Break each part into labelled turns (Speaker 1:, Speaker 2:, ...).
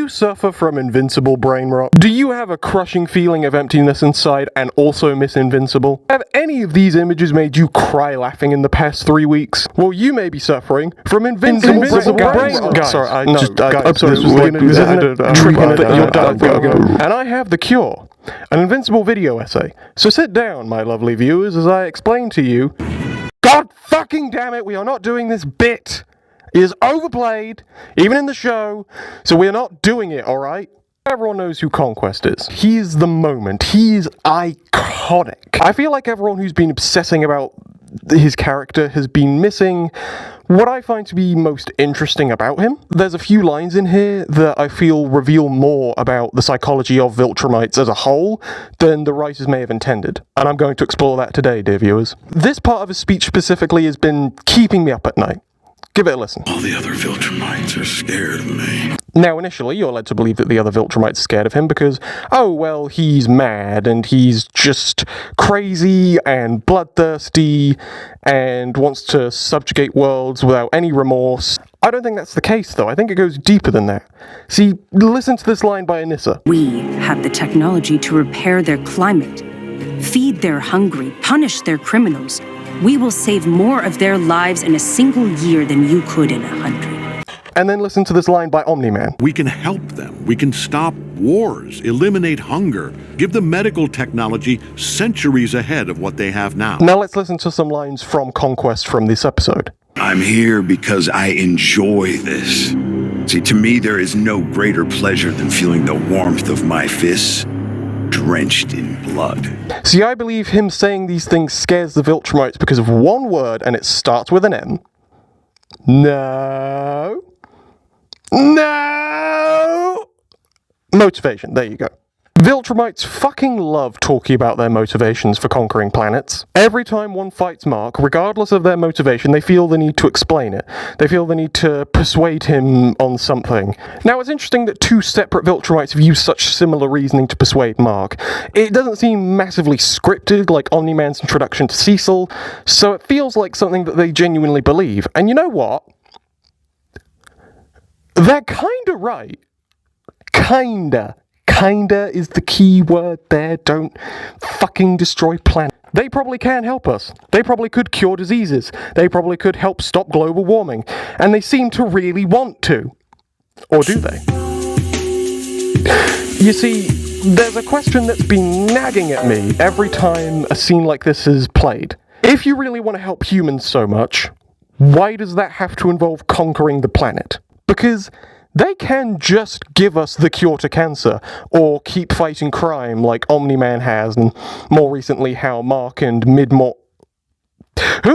Speaker 1: you suffer from invincible brain rot? Do you have a crushing feeling of emptiness inside and also miss Invincible? Have any of these images made you cry laughing in the past 3 weeks? Well, you may be suffering from invincible brain rot.
Speaker 2: Guys,
Speaker 1: Sorry,
Speaker 2: I'm sorry,
Speaker 1: and I have the cure. An Invincible video essay. So sit down, my lovely viewers, as I explain to you. God fucking damn it, we are not doing this bit. It is overplayed, even in the show, so we are not doing it, alright? Everyone knows who Conquest is. He is the moment. He is iconic. I feel like everyone who's been obsessing about his character has been missing what I find to be most interesting about him. There's a few lines in here that I feel reveal more about the psychology of Viltrumites as a whole than the writers may have intended. And I'm going to explore that today, dear viewers. This part of his speech specifically has been keeping me up at night. Give it a listen.
Speaker 3: All the other Viltrumites are scared of me.
Speaker 1: Now, initially, you're led to believe that the other Viltrumites are scared of him because, oh, well, he's mad and he's just crazy and bloodthirsty and wants to subjugate worlds without any remorse. I don't think that's the case, though. I think it goes deeper than that. See, listen to this line by Anissa.
Speaker 4: We have the technology to repair their climate, feed their hungry, punish their criminals. We will save more of their lives in a single year than you could in 100.
Speaker 1: And then listen to this line by Omni-Man.
Speaker 3: We can help them. We can stop wars, eliminate hunger, give them medical technology centuries ahead of what they have now.
Speaker 1: Now let's listen to some lines from Conquest from this episode.
Speaker 5: I'm here because I enjoy this. See, to me, there is no greater pleasure than feeling the warmth of my fists drenched in blood.
Speaker 1: See, I believe him saying these things scares the Viltrumites because of one word, and it starts with an M. No. Motivation, there you go. Viltrumites fucking love talking about their motivations for conquering planets. Every time one fights Mark, regardless of their motivation, they feel the need to explain it. They feel the need to persuade him on something. Now, it's interesting that two separate Viltrumites have used such similar reasoning to persuade Mark. It doesn't seem massively scripted, like Omni-Man's introduction to Cecil, so it feels like something that they genuinely believe. And you know what? They're kinda right. Kinda is the key word there. Don't fucking destroy planet. They probably can help us. They probably could cure diseases. They probably could help stop global warming. And they seem to really want to. Or do they? You see, there's a question that's been nagging at me every time a scene like this is played. If you really want to help humans so much, why does that have to involve conquering the planet? Because they can just give us the cure to cancer, or keep fighting crime like Omni-Man has, and more recently how Mark and Who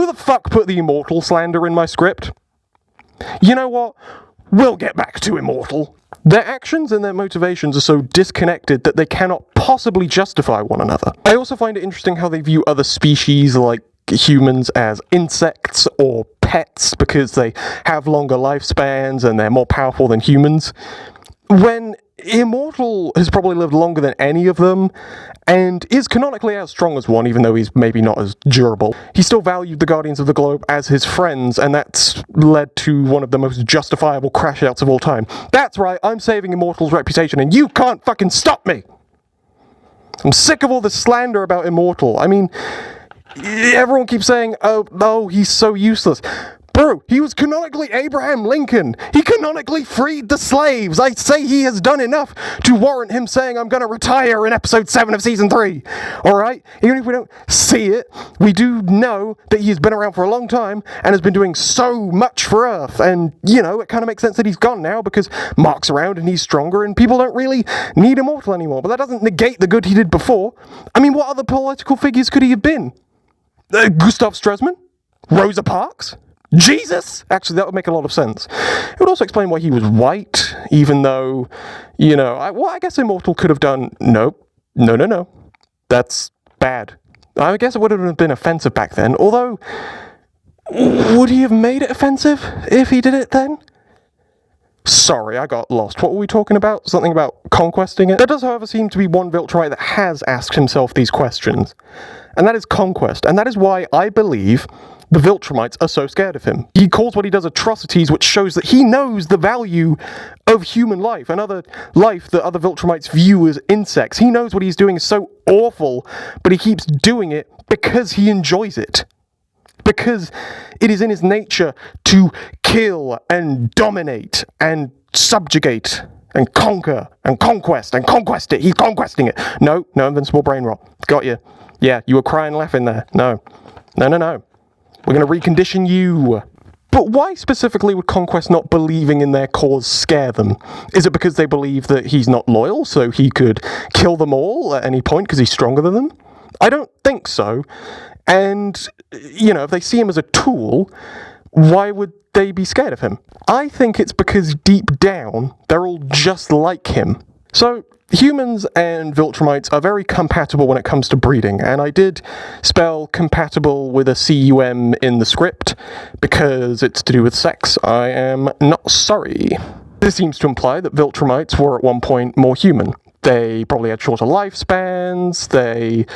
Speaker 1: the fuck put the Immortal slander in my script? You know what? We'll get back to Immortal. Their actions and their motivations are so disconnected that they cannot possibly justify one another. I also find it interesting how they view other species like humans as insects or pets because they have longer lifespans and they're more powerful than humans, when Immortal has probably lived longer than any of them and is canonically as strong as one, even though he's maybe not as durable. He still valued the Guardians of the Globe as his friends, and that's led to one of the most justifiable crash outs of all time. That's right, I'm saving Immortal's reputation and you can't fucking stop me! I'm sick of all this slander about Immortal. I mean, everyone keeps saying, oh, he's so useless. Bro, he was canonically Abraham Lincoln. He canonically freed the slaves. I say he has done enough to warrant him saying, I'm going to retire in episode 7 of season 3. Alright? Even if we don't see it, we do know that he's been around for a long time and has been doing so much for Earth. And, you know, it kind of makes sense that he's gone now because Mark's around and he's stronger and people don't really need Immortal anymore. But that doesn't negate the good he did before. I mean, what other political figures could he have been? Gustav Stresemann? Rosa Parks? Jesus? Actually, that would make a lot of sense. It would also explain why he was white, even though, you know, I guess Immortal could have done, no. That's bad. I guess it would have been offensive back then, although, would he have made it offensive if he did it then? Sorry, I got lost. What were we talking about? Something about conquesting it? There does, however, seem to be one Viltrumite that has asked himself these questions, and that is Conquest, and that is why I believe the Viltrumites are so scared of him. He calls what he does atrocities, which shows that he knows the value of human life, and other life that other Viltrumites view as insects. He knows what he's doing is so awful, but he keeps doing it because he enjoys it. Because it is in his nature to kill and dominate and subjugate and conquer and conquest and conquest it. He's conquesting it. No invincible brain rot. Got you. Yeah, you were crying laughing there. No. We're going to recondition you. But why specifically would Conquest not believing in their cause scare them? Is it because they believe that he's not loyal, so he could kill them all at any point because he's stronger than them? I don't think so. And, if they see him as a tool, why would they be scared of him? I think it's because deep down, they're all just like him. So, humans and Viltrumites are very compatible when it comes to breeding, and I did spell compatible with a C-U-M in the script, because it's to do with sex. I am not sorry. This seems to imply that Viltrumites were at one point more human. They probably had shorter lifespans, they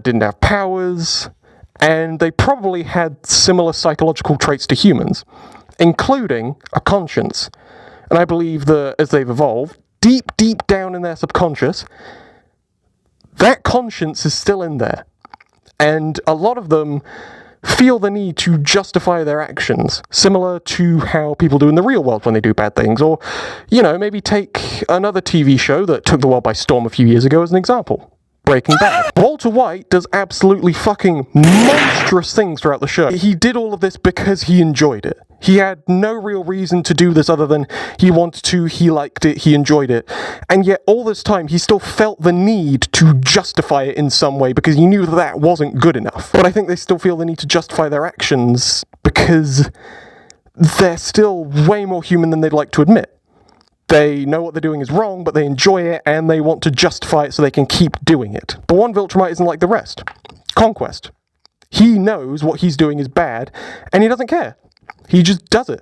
Speaker 1: didn't have powers, and they probably had similar psychological traits to humans, including a conscience. And I believe that as they've evolved, deep down in their subconscious, that conscience is still in there. And a lot of them feel the need to justify their actions, similar to how people do in the real world when they do bad things. Or, maybe take another TV show that took the world by storm a few years ago as an example. Breaking Bad. Walter White does absolutely fucking monstrous things throughout the show. He did all of this because he enjoyed it. He had no real reason to do this other than he wanted to, he liked it, he enjoyed it. And yet all this time he still felt the need to justify it in some way because he knew that wasn't good enough. But I think they still feel the need to justify their actions because they're still way more human than they'd like to admit. They know what they're doing is wrong, but they enjoy it, and they want to justify it so they can keep doing it. But one Viltrumite isn't like the rest. Conquest. He knows what he's doing is bad, and he doesn't care. He just does it.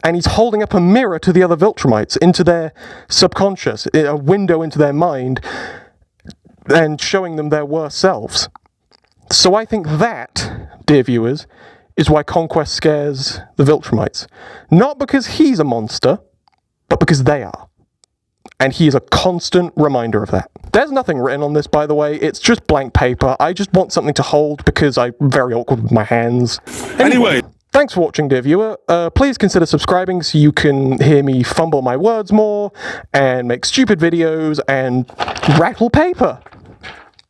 Speaker 1: And he's holding up a mirror to the other Viltrumites, into their subconscious, a window into their mind, and showing them their worst selves. So I think that, dear viewers, is why Conquest scares the Viltrumites. Not because he's a monster, but because they are. And he is a constant reminder of that. There's nothing written on this, by the way. It's just blank paper. I just want something to hold because I'm very awkward with my hands. Anyway, thanks for watching, dear viewer. Please consider subscribing so you can hear me fumble my words more and make stupid videos and rattle paper.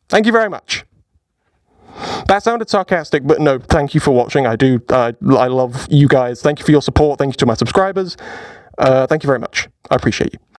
Speaker 1: Thank you very much. That sounded sarcastic, but no, thank you for watching. I love you guys. Thank you for your support. Thank you to my subscribers. Thank you very much. I appreciate you.